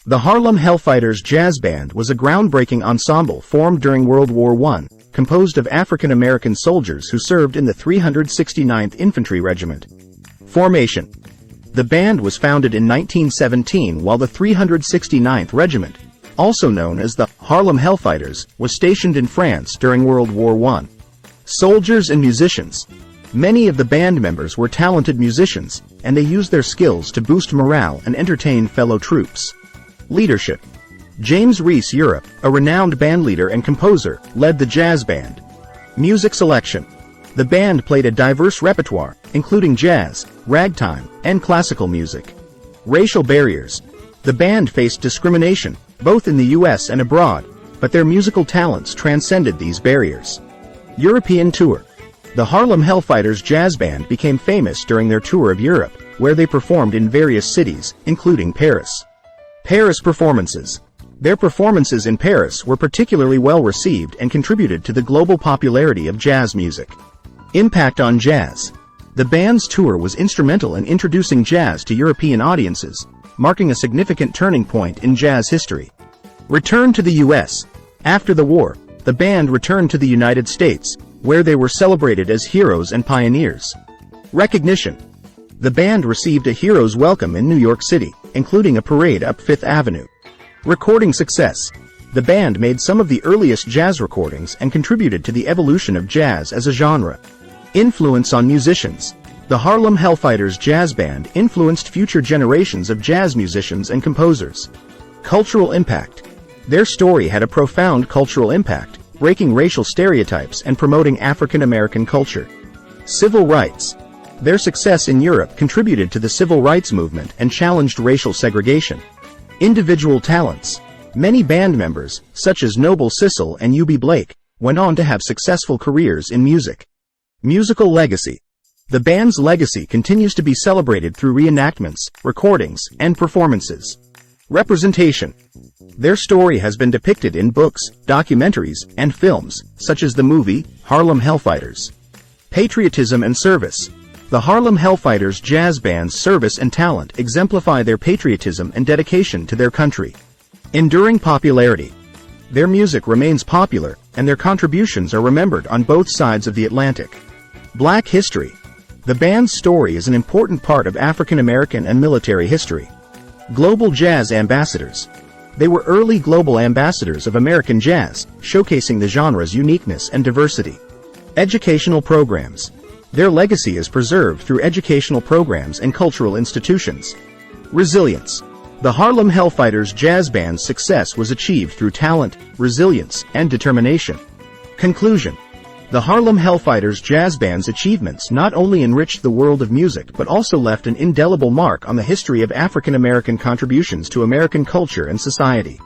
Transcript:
The Harlem Hellfighters Jazz Band was a groundbreaking ensemble formed during World War I, composed of African-American soldiers who served in the 369th Infantry Regiment. Formation. The band was founded in 1917 while the 369th Regiment, also known as the Harlem Hellfighters, was stationed in France during World War I. Soldiers and musicians. Many of the band members were talented musicians, and they used their skills to boost morale and entertain fellow troops. Leadership. James Reese Europe, a renowned bandleader and composer, led the jazz band. Music selection. The band played a diverse repertoire, including jazz, ragtime, and classical music. Racial barriers. The band faced discrimination, both in the U.S. and abroad, but their musical talents transcended these barriers. European tour. The Harlem Hellfighters Jazz Band became famous during their tour of Europe, where they performed in various cities, including Paris. Paris performances. Their performances in Paris were particularly well received and contributed to the global popularity of jazz music. Impact on jazz. The band's tour was instrumental in introducing jazz to European audiences, marking a significant turning point in jazz history. Return to the U.S. After the war, the band returned to the United States, where they were celebrated as heroes and pioneers. Recognition. The band received a hero's welcome in New York City, including a parade up Fifth Avenue. Recording success. The band made some of the earliest jazz recordings and contributed to the evolution of jazz as a genre. Influence on musicians. The Harlem Hellfighters Jazz Band influenced future generations of jazz musicians and composers. Cultural impact. Their story had a profound cultural impact, breaking racial stereotypes and promoting African American culture. Civil rights. Their success in Europe contributed to the civil rights movement and challenged racial segregation. Individual talents. Many band members, such as Noble Sissle and U.B. Blake, went on to have successful careers in music. Musical legacy. The band's legacy continues to be celebrated through reenactments, recordings, and performances. Representation. Their story has been depicted in books, documentaries, and films, such as the movie Harlem Hellfighters. Patriotism and service. The Harlem Hellfighters Jazz Band's service and talent exemplify their patriotism and dedication to their country. Enduring popularity. Their music remains popular, and their contributions are remembered on both sides of the Atlantic. Black history. The band's story is an important part of African American and military history. Global jazz ambassadors. They were early global ambassadors of American jazz, showcasing the genre's uniqueness and diversity. Educational programs. Their legacy is preserved through educational programs and cultural institutions. Resilience. The Harlem Hellfighters Jazz Band's success was achieved through talent, resilience, and determination. Conclusion. The Harlem Hellfighters Jazz Band's achievements not only enriched the world of music but also left an indelible mark on the history of African American contributions to American culture and society.